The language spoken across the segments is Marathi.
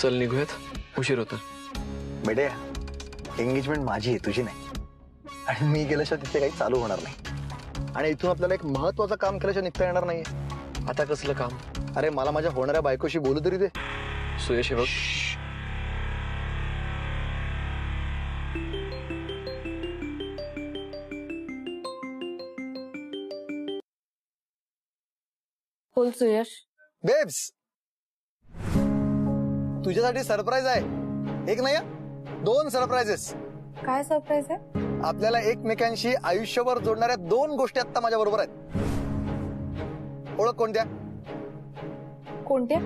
चल निघूयात, उशीर होता. बेटे एंगेजमेंट माझी आहे, तुझी नाही. आणि मी गेल्याशिवाय तिथे काही चालू होणार नाही. आणि इथून आपल्याला एक महत्वाचं काम केल्याशिवाय निघता येणार नाहीये. आता कसलं काम? अरे मला माझ्या होणाऱ्या बायकोशी बोलू तरी दे. सुयश हे बघ, बोल सुयश. बेब्स तुझ्यासाठी सरप्राईज आहे. एक नाही 2 सरप्राइजेस. काय सरप्राईज आहे? आपल्याला एकमेकांशी आयुष्यभर जोडणाऱ्या 2 गोष्टी आता माझ्या बरोबर आहेत. ओळख कोणत्या? कोणत्या?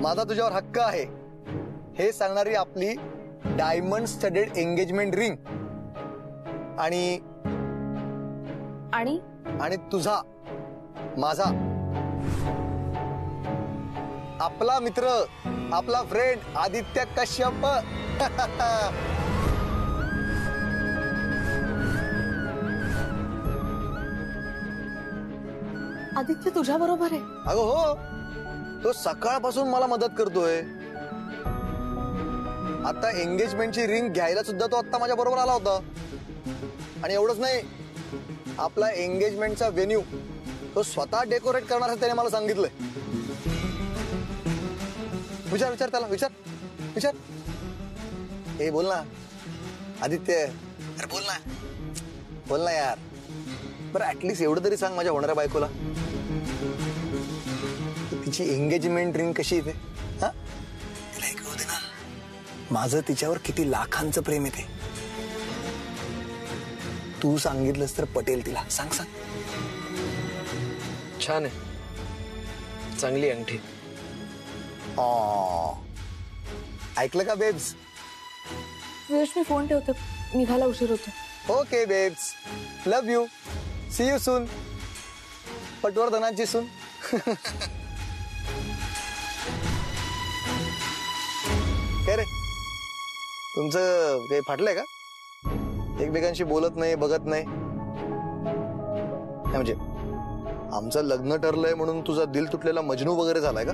माझा तुझ्यावर हक्क आहे हे सांगणारी आपली डायमंड स्टडेड एंगेजमेंट रिंग आणि आणि आणि तुझा माझा आपला मित्र आपला फ्रेंड आदित्य कश्यप. आदित्य तुझ्या बरोबर आहे? अगं हो, तो सकाळपासून मला मदत करतोय. आता एंगेजमेंटची रिंग घ्यायला सुद्धा तो आता माझ्या बरोबर आला होता. आणि एवढंच नाही, आपला एंगेजमेंटचा व्हेन्यू तो स्वतः डेकोरेट करणार आहे त्याने मला सांगितलंय. विचार विचार त्याला, विचार विचार. ए बोल ना आदित्य, अरे बोल ना यार. बरं ऍटलीस्ट एवढं तरी सांग माझ्या होणाऱ्या बायकोला तिची एंगेजमेंट रिंग कशी येते. हा तिला एक होते ना, माझं तिच्यावर किती लाखांचं प्रेम येते. तू सांगितलंस तर पटेल तिला. सांग सांग. छान आहे, चांगली अंगठी. ऐकलं का बेब्स? सुयश मी फोन ठेवतो, निघायला उशीर होतो. Okay babes, love you, see you soon. पटवर्धनाची सून. काय रे तुमचं काही फाटलंय का? एकमेकांशी बोलत नाही, बघत नाही. म्हणजे आमचं लग्न ठरलंय म्हणून तुझा दिल तुटलेला मजनू वगैरे झालाय का?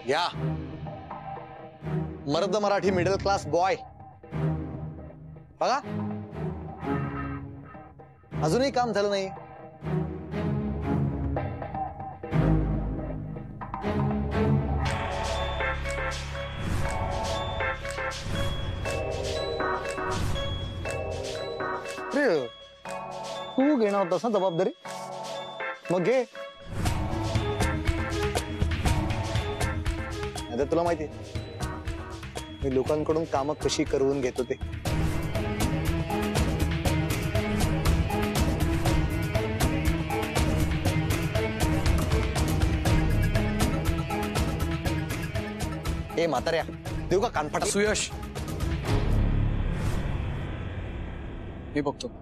या मर्द मराठी मिडल क्लास बॉय बघा, अजूनही काम झालं नाही. तू घेणार होतास ना जबाबदारी, मग घे. आता तुला माहिती मी लोकांकडून कामं कशी करून घेतो ते. ए म्हाताऱ्या, देऊ का कानफटा? सुयश मी बघतो.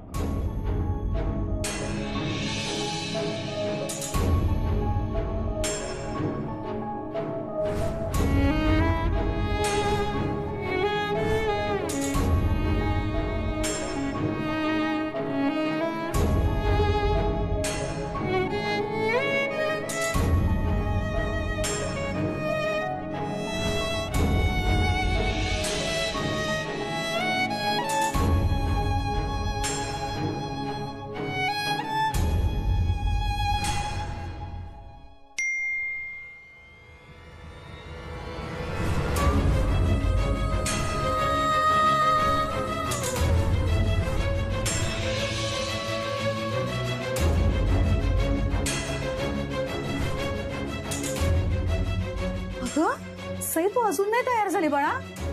सई तू अजून नाही तयार झाली बाळा,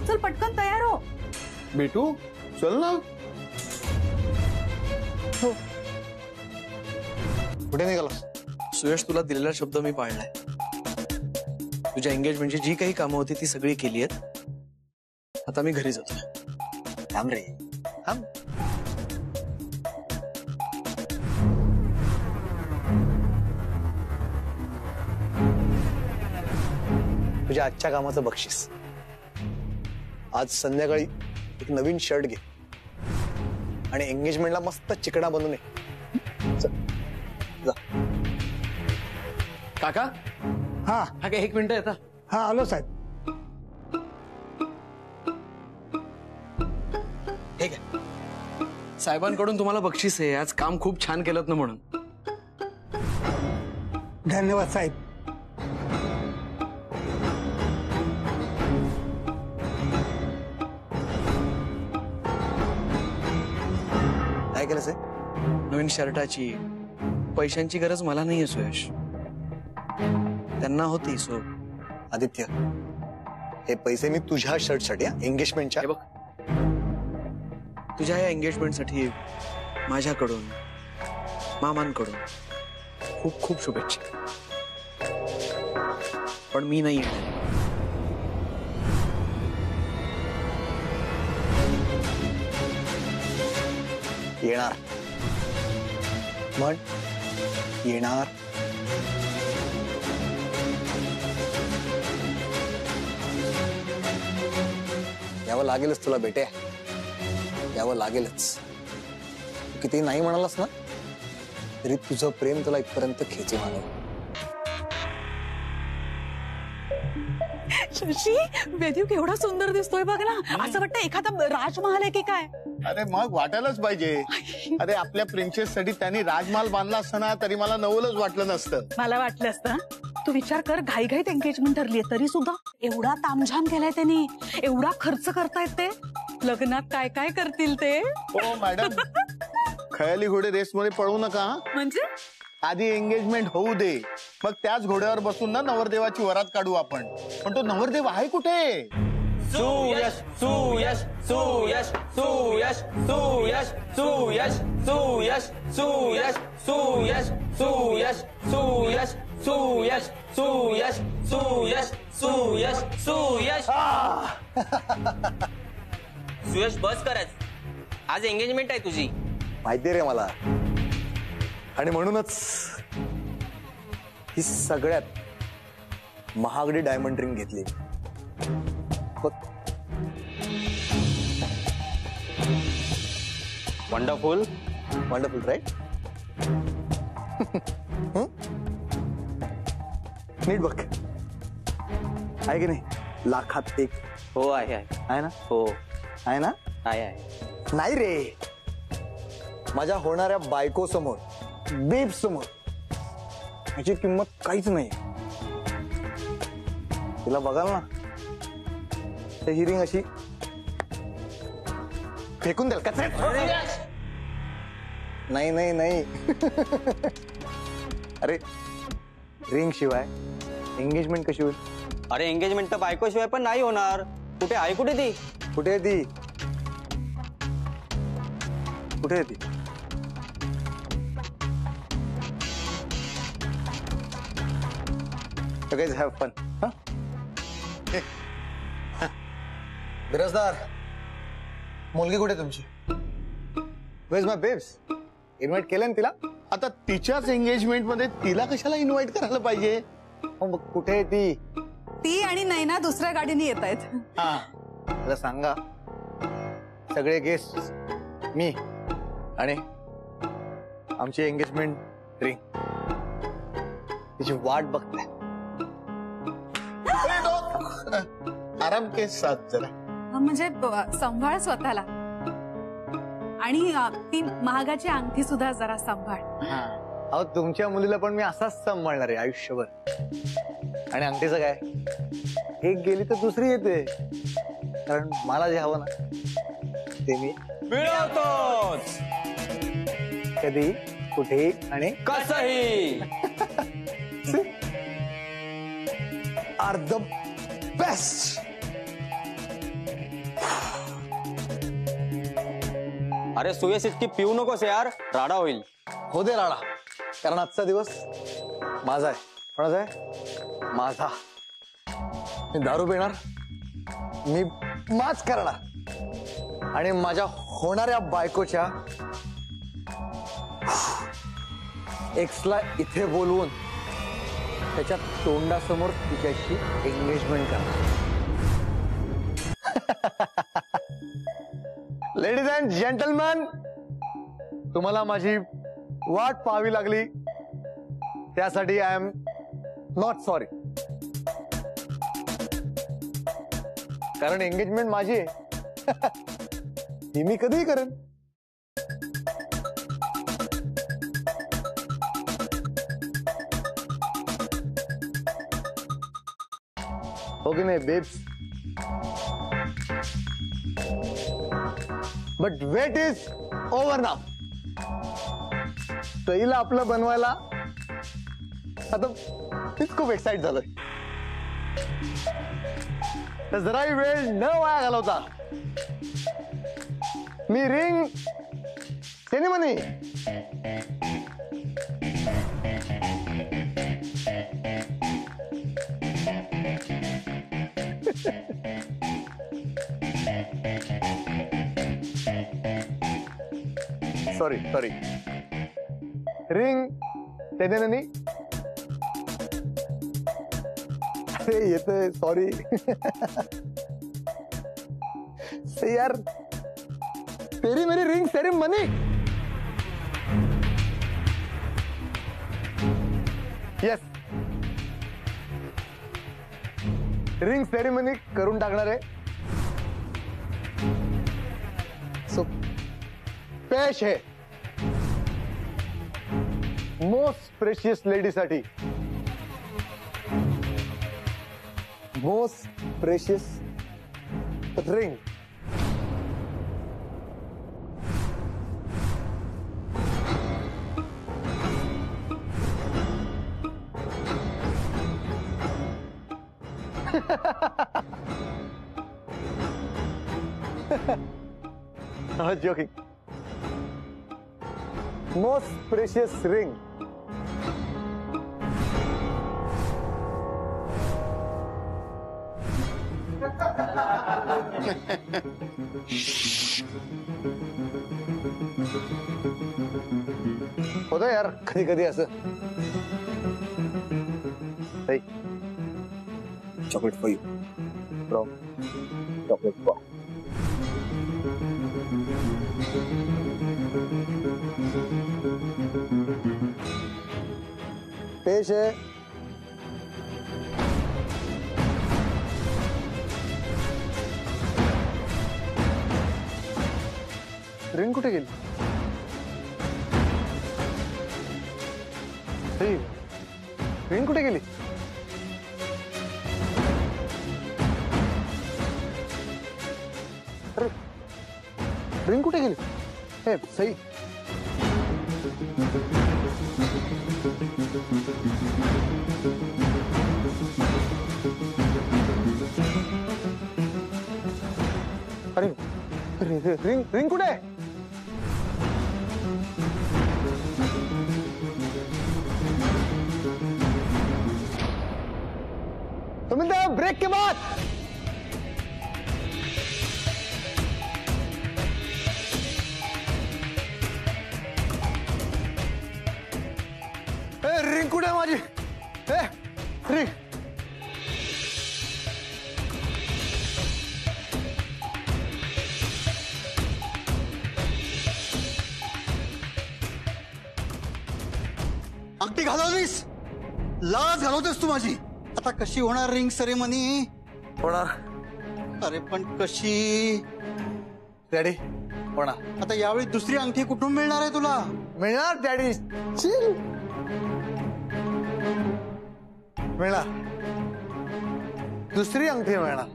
चल पटकन तयार हो. बेटू चल ना. हो कुठे निघालास? सुयश तुला दिलेला शब्द मी पाळलाय. तुझ्या एंगेजमेंटची जी काही कामं होती ती सगळी केली आहेत. आता मी घरी जातो. थांब रे थांब. तुझ्या आजच्या कामाचं बक्षीस. आज संध्याकाळी एक नवीन शर्ट घे आणि एंगेजमेंटला मस्त चिकणा बनवून ये. चल, जा. काका हा काका 1 मिनिट येता. हा आलो साहेब. ठीक आहे. साहेबांकडून तुम्हाला बक्षीस आहे. आज काम खूप छान केलं ना म्हणून. धन्यवाद साहेब. काय केलं से? नवीन शर्टाची पैशांची गरज मला नाहीये सुयश, त्यांना होती. सो आदित्य, हे पैसे मी तुझ्या शर्टसाठी एंगेजमेंटच्या. हे बघ, तुझ्या या एंगेजमेंटसाठी माझ्याकडून मामांकडून खूप खूप शुभेच्छा. पण मी नाही येणार. येणार म्हण. येणार. यावं लागेलच तुला बेटे, यावं लागेलच. किती नाही म्हणालास ना तरी तुझं प्रेम तुला इथपर्यंत खेचून आलं. शशी, वेदू केवढा सुंदर दिसतोय बघ ना. असं वाटतं एखादा राजमहाल आहे की काय. अरे मग वाटायलाच पाहिजे. अरे आपल्या प्रिन्सेस साठी त्यांनी राजमहाल बांधला असताना तरी मला नवलच वाटलं नसतं. मला वाटलं असतं. तू विचार कर, घाईघाईत एंगेजमेंट ठरली तरी सुद्धा एवढा तामझाम केलाय त्यांनी, एवढा खर्च करतायत ते. लग्नात काय काय करतील ते. हो मॅडम, खयाली घोडे रेस मध्ये पळू नका. म्हणजे आधी एंगेजमेंट होऊ दे, मग त्याच घोड्यावर बसून ना नवरदेवाची वरात काढू आपण. पण तो नवरदेव आहे कुठे? सुयश सुयश सुयश सुयश सुयश सुयश सुयश सुयश सुयश सुयश सुयश सुयश सुयश सुयश सुयश सुयश. सुयश बस करच, आज एंगेजमेंट आहे तुझी. माहिती रे मला, आणि म्हणूनच ही सगळ्यात महागडी डायमंड रिंग घेतली. Wonderful wonderful right. नीट बघ, आहे की नाही? लाखात एक. हो आहे आहे ना? हो आहे ना? आहे. नाही रे, माझ्या होणाऱ्या बायको समोर, बेब समोर याची किंमत काहीच नाही. तिला बघाल ना तर ही रिंग अशी फेकून द्याल कचऱ्यात. नाही नाही नाही. अरे रिंग शिवाय एंगेजमेंट कशी होईल? अरे एंगेजमेंट तर बायको शिवाय पण नाही होणार. कुठे आहे? कुठे ती? कुठे आहे ती? कुठे आहे ती? So guys, have fun. Birajdar, मुलगी कुठे तुमची? Where's my babes? इन्व्हाइट केलं ना तिला? आता तिच्याच एंगेजमेंट मध्ये तिला कशाला इन्व्हाइट करायला पाहिजे? मग कुठे आहे ती? ती आणि नैना दुसऱ्या गाडीने येत आहेत. हा, मला सांगा, सगळे गेस्ट मी आणि आमची एंगेजमेंट रिंग तिची वाट बघताय. आराम केस साथ जरा. म्हणजे सांभाळ स्वतःला. आणि ती महागाची अंगठी सुद्धा जरा सांभाळ. अहो, तुमच्या मुलीला पण मी असाच सांभाळणार आहे आयुष्यभर. आणि अंगठीचं काय, एक गेली तर दुसरी येते. कारण मला जे हवं ना ते मी मिळवतोच. कधी, कुठेही आणि कसंही. Are the best. अरे सुयश इतकी पिऊ नकोस यार, राडा होईल. हो दे राडा, कारण आजचा दिवस माझा आहे. कोणाचा आहे? माझा. मी दारू पिणार, मी माच करणार आणि माझ्या होणाऱ्या बायकोच्या एक्सला इथे बोलवून त्याच्या तोंडासमोर तिच्याशी एंगेजमेंट करणार. लेडीज अँड जेंटलमॅन, तुम्हाला माझी वाट पाहावी लागली त्यासाठी आय एम नॉट सॉरी. कारण एंगेजमेंट माझी आहे. ही मी कधीही करेन. हो की नाही babes? But wait is over now. सईला आपलं बनवायला आता तीच खूप एक्साइट झालोय. तर जराही वेळ न वाया घालवता मी ring ceremony sorry ring ceremony अरे येतोय सॉरी. यार तेरी मेरी ring ceremony. Yes, ring ceremony करून टाकणार आहे. सो पेश है मोस्ट प्रेशियस लेडी साठी most precious ring. I was joking. Most precious ring. होतं यार कधी कधी असं. Chocolate for you from chocolate for. पेश है रिंग. कुठे गेली? रिंग कुठे गेली? अरे रिंग कुठे गेली? हे सई अरे रिंग रिंग कुठे आहे? तो मिलते हैं ब्रेक के बाद. रिंग कुठे आहे माझी? रिंग अंगठी घालवलीस, लाज घालवतेस तू माझी. आता कशी होणार रिंग सेरेमनी? होणार. अरे पण कशी? डॅडी होणार. आता यावेळी दुसरी अंगठी कुठून मिळणार आहे तुला? मिळणार डॅडी. चिल. मिळणार. दुसरी अंगठी मिळणार.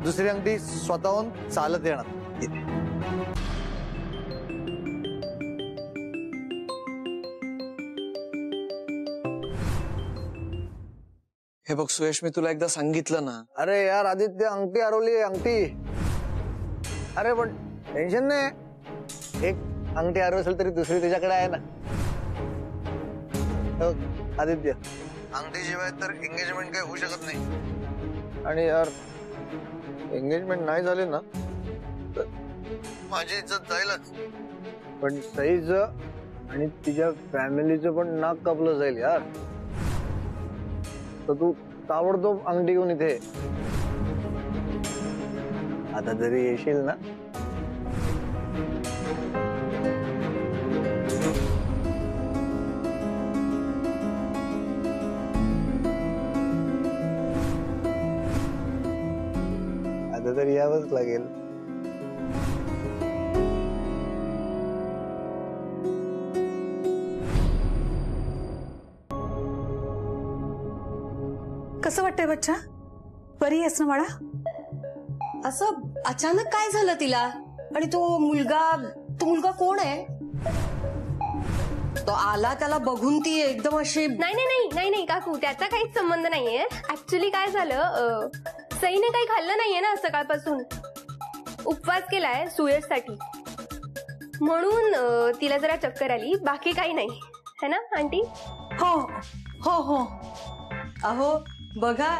दुसरी अंगठी स्वतःहून चालत येणार. हे बघ सुयश, मी तुला एकदा सांगितलं ना. अरे यार आदित्य, अंगठी हरवली. अंगठी. अरे पण टेन्शन नाही. एक अंगठी हरवली असेल तरी दुसरी तुझ्याकडे आहे ना. आदित्य, अंगठी शिवाय तर एंगेजमेंट काही होऊ शकत नाही. आणि यार एंगेजमेंट नाही झाली ना तर माझी इज्जत जाईलच. पण सईचं आणि तिच्या फॅमिलीचं पण नाक कापलं जाईल यार. तर तू ताबडतोब अंगठी घेऊन इथे. आता जरी येशील ना तर यावंच लागेल. कसं वाटतंय बच्चा? बरी आहेस ना बाळा? असं अचानक काय झालं तिला? आणि तो मुलगा कोण आहे? तो आला त्याला बघून ती एकदम अशी. नाही नाही नाही नाही नाही काकू, त्याचा काहीच संबंध नाहीये. ऍक्च्युली काय झालं, सईने काही खाल्लं नाहीये ना सकाळपासून. उपवास केलाय सुयशसाठी, म्हणून तिला जरा चक्कर आली. बाकी काही नाही, है ना आंटी? हो हो हो. अहो बघा,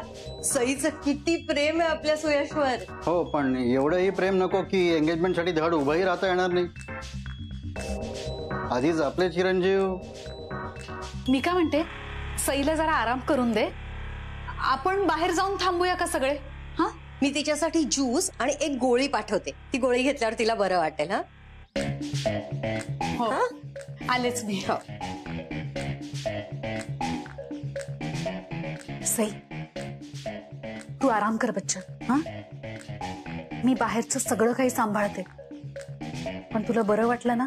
सईचं किती प्रेम आहे आपल्या सुयशवर. हो, पण एवढंही प्रेम नको की एंगेजमेंट साठी धड उभंही राहता येणार नाही. आधीच आपले चिरंजीव. मी काय म्हणते, सईला जरा आराम करून दे. आपण बाहेर जाऊन थांबूया का सगळे? हा, मी तिच्यासाठी ज्यूस आणि एक गोळी पाठवते. ती गोळी घेतल्यावर तिला बरं वाटेल. हा हो, आलेच मी. हो. सई, तू आराम कर बच्चा. हा, मी बाहेरचं सगळं काही सांभाळते. पण तुला बरं वाटलं ना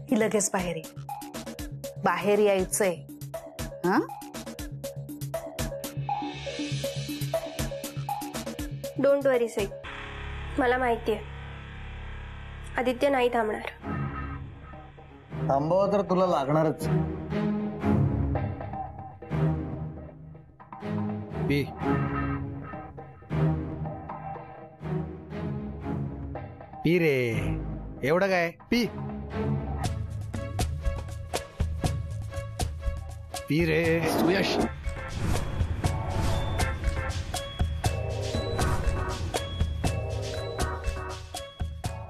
की लगेच बाहेर ये. बाहेर यायचंय. हा, डोंट वरी सई, मला माहितीये आदित्य नाही थांबणार. थांबावं तर तुला लागणारच. पी. पी रे, एवढं काय? पी पी रे. सुयश,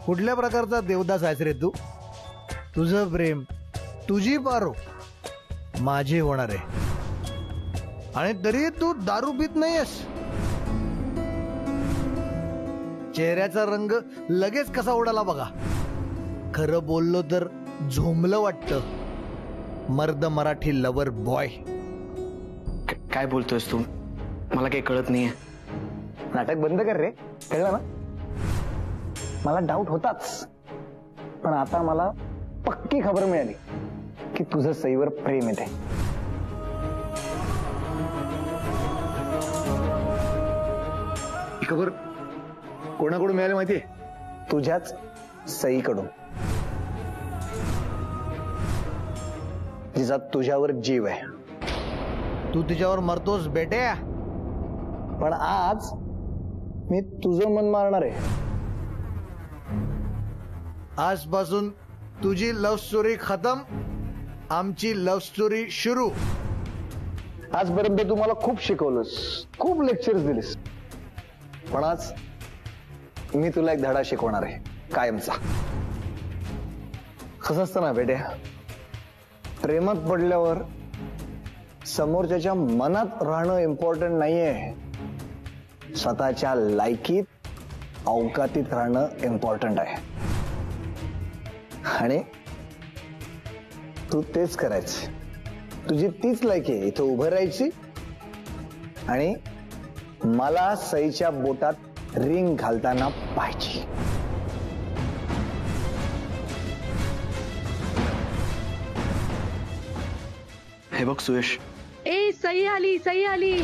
कुठल्या प्रकारचा देवदास आहेस रे तू? तुझं प्रेम, तुझी पारो माझी होणार आहे, आणि तरी तू दारू पित नाहीयेस. चेहऱ्याचा रंग लगेच कसा उडाला बघा. खरं बोललो तर झोंबलं वाटतं. मर्द मराठी लवर बॉय. काय बोलतोयस तू? मला काही कळत नाहीये. नाटक बंद कर रे, कळलं ना? मला डाऊट होताच, पण आता मला पक्की खबर मिळाली की तुझं सईवर प्रेम येते. खबर कोणाकडून मिळाली माहितीये? तुझ्याच सईकडून, जिचा तुझ्यावर जीव आहे. तू तिच्यावर मरतोस बेट्या. पण आज मी तुझं मन मारणार आहे. आजपासून तुझी लव्ह स्टोरी खतम, आमची लव्ह स्टोरी सुरू. आजपर्यंत तू मला खूप शिकवलंस, खूप लेक्चर्स दिलीस, पण आज मी तुला एक धडा शिकवणार आहे, कायमचा. कसं असतं ना बेट्या, प्रेमात पडल्यावर समोरच्याच्या मनात राहणं इम्पॉर्टंट नाहीये, स्वतःच्या लायकीत अवकातीत राहणं इम्पॉर्टंट आहे. आणि तू तेच करायचं. तुझी तीच लायकी आहे, इथं उभं राहायची आणि मला सईच्या बोटात रिंग घालताना पाहिजे. हे बघ सुयश, ए सई आली, सई आली.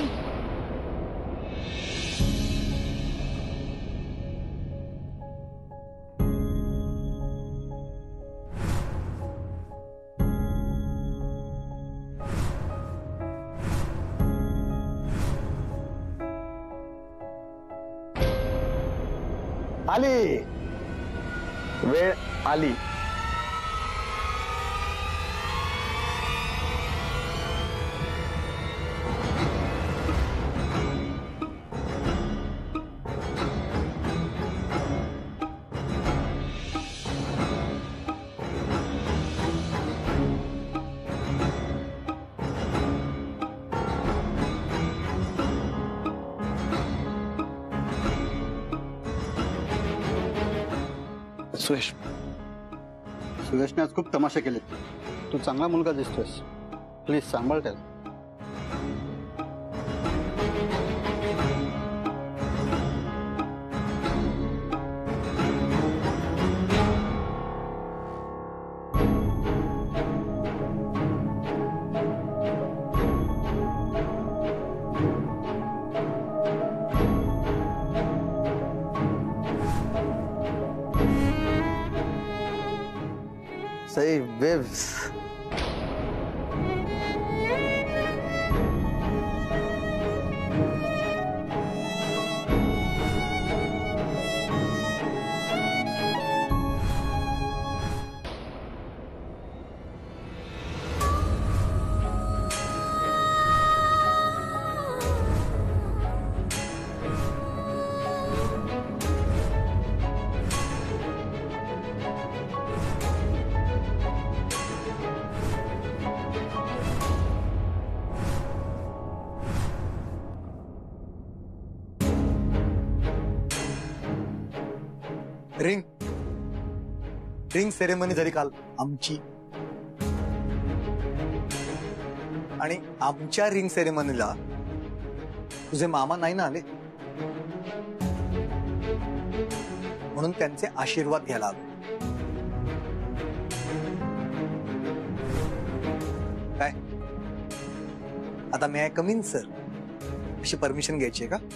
आली वेळ आली. सुयश, सुयशने आज खूप तमाशे केलेत. तू चांगला मुलगा दिसतोयस, प्लीज सांभाळ त्याला. वेव्स. रिंग सेरेमनी झाली काल आमची, आणि आमच्या रिंग सेरेमनीला तुझे मामा नाही ना आले, म्हणून त्यांचे आशीर्वाद घ्यायला आलो. काय आता मी कमीन सर अशी परमिशन घ्यायची आहे का?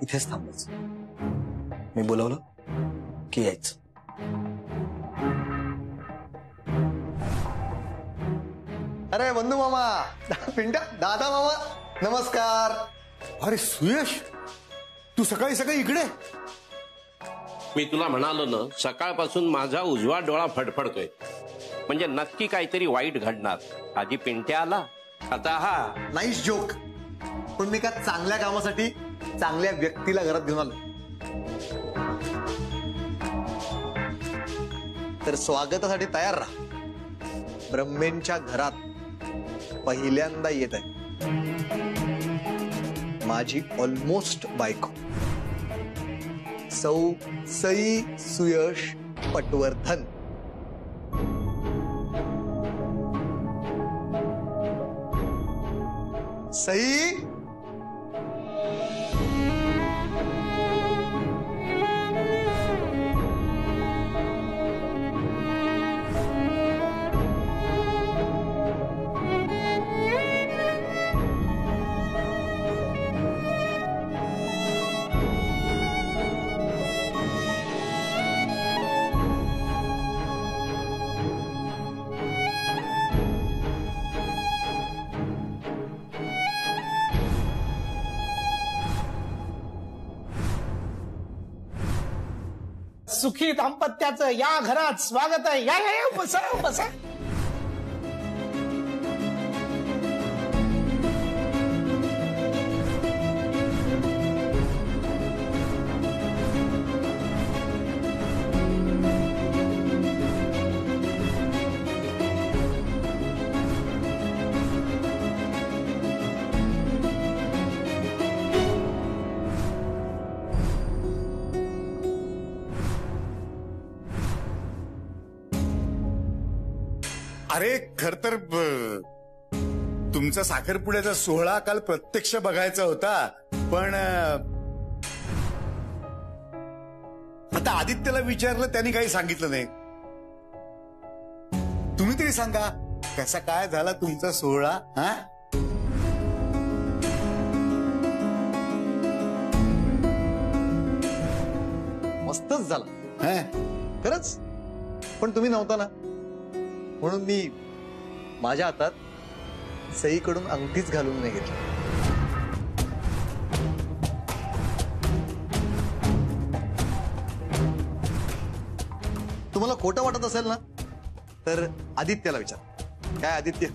इथेच थांबायचं. मी बोलवलं की यायचं. अरे बंधू मामा, पिंट्या, दादा मामा, नमस्कार. अरे सुयश, तू सकाळी सकाळी इकडे? मी तुला म्हणालो ना, सकाळपासून माझा उजवा डोळा फडफडतोय, म्हणजे नक्की काहीतरी वाईट घडणार. आधी पिंट्या आला, आता हा. Nice joke. पण मी का चांगल्या कामासाठी चांगल्या व्यक्तीला घरात घेऊन आलो. तर स्वागतासाठी तयार राहा. ब्रह्मेंच्या घरात पहिल्यांदा येत आहे माझी ऑलमोस्ट बायको, सौ सई सुयश पटवर्धन. सई, सुखी दाम्पत्याचं या घरात स्वागत आहे. या या, बसा बसा. अरे खर तर तुमचा साखरपुड्याचा सोहळा काल प्रत्यक्ष बघायचा होता, पण आता आदित्यला विचारलं, त्यांनी काही सांगितलं नाही. तुम्ही तरी सांगा, कसा काय झाला तुमचा सोहळा? हा, मस्तच झाला खरंच. पण तुम्ही नव्हता ना, म्हणून मी माझ्या हातात सईकडून अंगठीच घालून नाही घेतली. तुम्हाला खोटं वाटत असेल ना, तर आदित्यला विचार. काय आदित्य?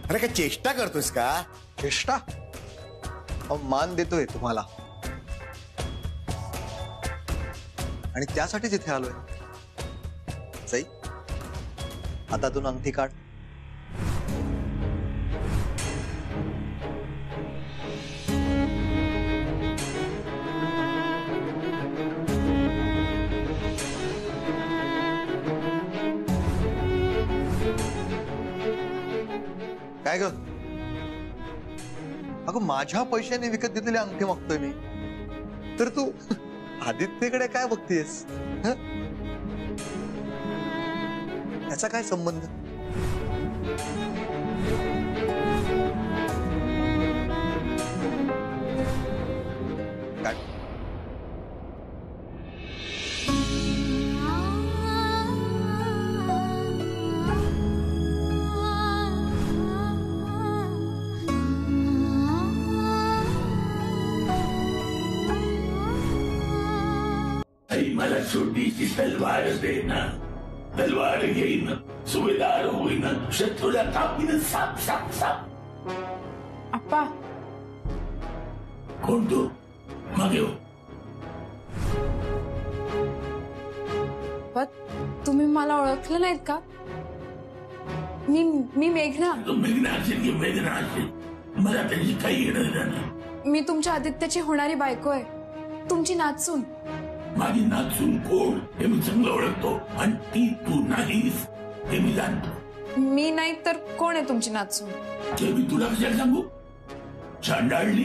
अरे काय चेष्टा करतोस का? चेष्टा? मान देतोय तुम्हाला. आणि त्यासाठीच इथे आलोय. सई, हातातून अंगठी काढ. काय ग? अगं माझ्या पैशाने विकत घेतलेली अंगठी मागतोय मी, तर तू आदित्यकडे काय बघतेस? त्याचा काय संबंध? काय? मला छोटीशी तलवार दे ना, तलवार घेईन, सुभेदार होईन, शत्रूला कापीन साप साप साप. आप्पा, कोण तू? मागे हो. तुम्ही मला ओळखलं नाहीत का? मी मेघना. मेघना असेल की वेदना असेल, मला त्याची काही येणं नाही. मी तुमच्या आदित्याची होणारी बायको आहे, तुमची नाचून. माझी नाचून कोण हे मी चांगलं ओळखतो, आणि ती तू नाहीस हे मी जाणतो. मी नाही तर कोण आहे तुमची नाचून? ते मी तुला कशाला सांगू? चांडाळली,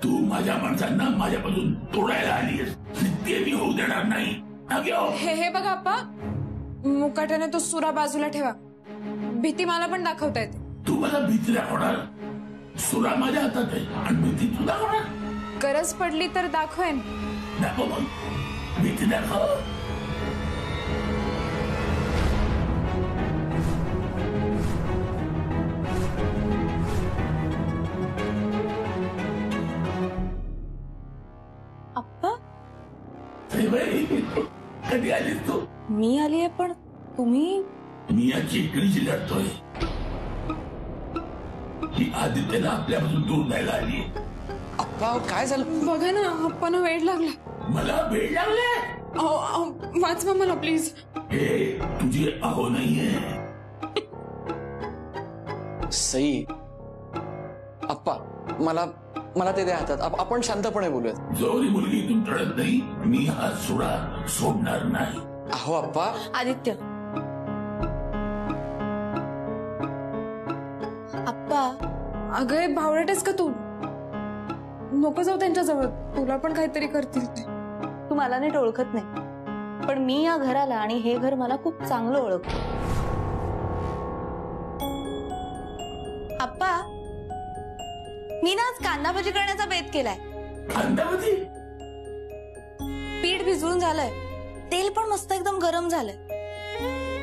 तू माझ्या माणसांना माझ्यापासून तोडायला आलीस, ते मी होऊ देणार नाही. हे बघा आप्पा, मुकाट्याने तो सुरा बाजूला ठेवा. भीती मला पण दाखवता येते. तू मला भीती दाखवणार? सुरा माझ्या हातात आहे आणि भीती तू दाखवणार? गरज पडली तर दाखवेन. दाखव मग, भीती दाखव. आप्पा, कधी आलीस तू? मी आली आहे, पण तुम्ही? मी याची इकडेची लढतोय. ही आदित्यला आपल्यापासून दूर द्यायला आली. अप्पा काय झालं? बघा ना, अप्पांना वेळ लागला. मला वेळ लागलाय? वाचवा मला प्लीज. हे तुझी अहो नाहीये. सई, अप्पा मला ते द्या हातात. आपण शांतपणे बोलूयात. जोरी मुलगी तू टळत नाही, मी हा सुडा सोडणार नाही. अहो अप्पा. आदित्य. आप्पा, अगं भावडटेस का तू? नको जाऊ त्यांच्या जवळ, तुला पण काहीतरी करतील ते. तू मला नीट ओळखत नाही, पण मी या घराला आणि हे घर मला खूप चांगलं ओळखतो. आप्पा, मी ना आज कांदा भजी करण्याचा बेत केलाय. कांदा भजी? पीठ भिजवून झालंय, तेल पण मस्त एकदम गरम झालंय,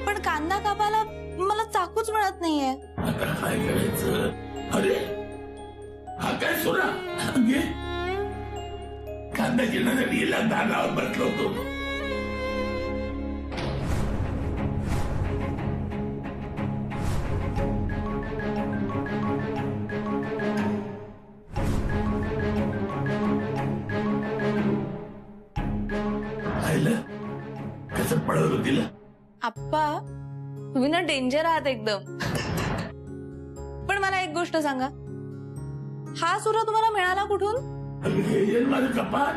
पण कांदा कापायला मला चाकूच मिळत नाहीये. आता काय करायचं? अरे हा काय सोडा, कांदा चिरण्यासाठी याला धागावर बसलो होतो. कसं पळवलं तिला? आप्पा, तुम्ही ना डेंजर आहात एकदम. पण मला एक गोष्ट सांगा, हा सुरा तुम्हाला मिळाला कुठून? हे माझं कपाट,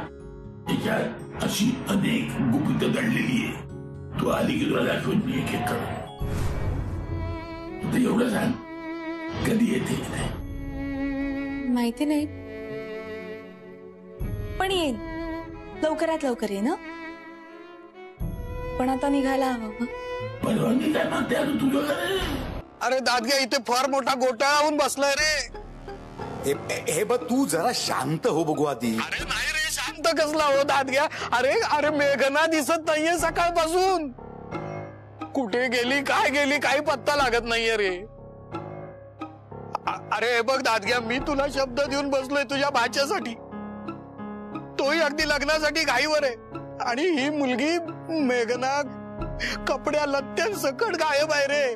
तिच्यात अशी अनेक गुपितं दडलेली आहे. तू आली की तुला दाखवून मी एक एक करू. एवढं सांग, कधी येते? माहिती नाही, पण येईन, लवकरात लवकर येईन. पण आता निघायला हवं. परवानगी काय मागते तुझं? अरे दादग्या, इथे फार मोठा घोटाळा होऊन बसलाय रे. हे बघ, तू जरा शांत हो बघू आधी. अरे नाही रे, शांत कसला हो दादग्या? अरे मेघना दिसत नाहीये सकाळपासून. कुठे गेली, काय गेली, काही पत्ता लागत नाहीये रे. अरे हे बघ दादग्या, मी तुला शब्द देऊन बसलोय तुझ्या भाच्यासाठी. तोही अगदी लग्नासाठी घाईवर आहे, आणि ही मुलगी मेघना कपड्या लत्त्यां सकट गायब आहे रे.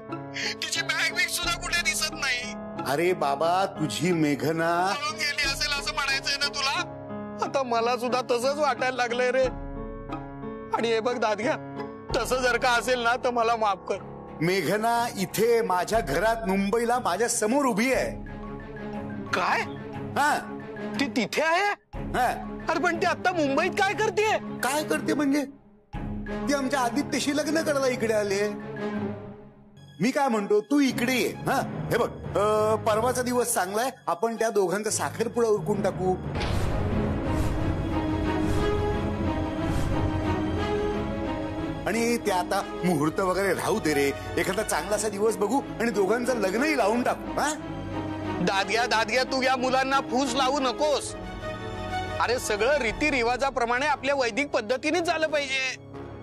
तिची बॅग बिग सुद्धा कुठे दिसत नाही. अरे बाबा, तुझी मेघना गेली असेल असं म्हणायचंय ना तुला? आता मला सुद्धा तसंच वाटायला लागलंय रे. आणि हे बघ दादग्या, तसं जर का असेल ना तर मला माफ कर. मेघना इथे माझ्या घरात मुंबईला माझ्या समोर उभी आहे. काय? हा, ती तिथे आहे? हा. अरे पण ती आता मुंबईत काय करते? काय करते म्हणजे? ती आमच्या आदित्यशी लग्न करायला इकडे आली. मी काय म्हणतो, तू इकडे ये. हा, हे बघ, परवाचा दिवस चांगलाय, आपण त्या दोघांचा साखरपुडा उरकून टाकू. आणि ते आता मुहूर्त वगैरे राहू दे रे, एखादा चांगलासा दिवस बघू आणि दोघांचं लग्नही लावून टाकू. हा, दादग्या तू या मुलांना फूस लावू नकोस. अरे सगळं रीतिरिवाजाप्रमाणे आपल्या वैदिक पद्धतीनेच झालं पाहिजे.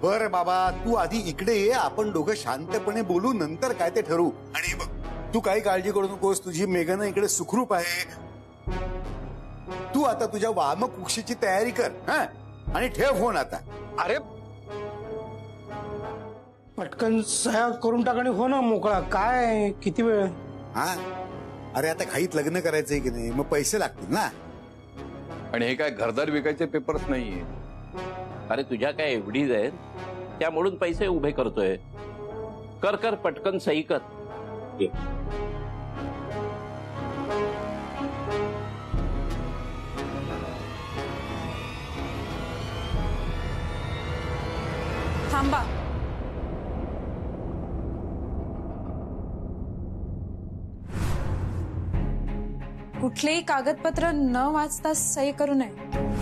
बर बाबा, तू आधी इकडे ये, आपण दोघं शांतपणे बोलू, नंतर काय ते ठरवू. आणि बघ, तू काही काळजी करू नकोस, तुझी मेघना इकडे सुखरूप आहे. तू आता तुझ्या वामक कुक्षीची तयारी कर. हा, आणि ठेव फोन आता. अरे पटकन सह्या करून टाक आणि हो ना मोकळा. काय किती वेळ? हा, अरे आता घाईत लग्न करायचंय की नाही, मग पैसे लागतील ना. आणि हे काय घरदार विकायचे पेपर्स नाहीये. अरे तुझ्या काय एवढीच आहेत, त्या म्हणून पैसे उभे करतोय. कर कर पटकन सही कर. ये. थांबा. कुठलेही कागदपत्र न वाचता सही करू नये.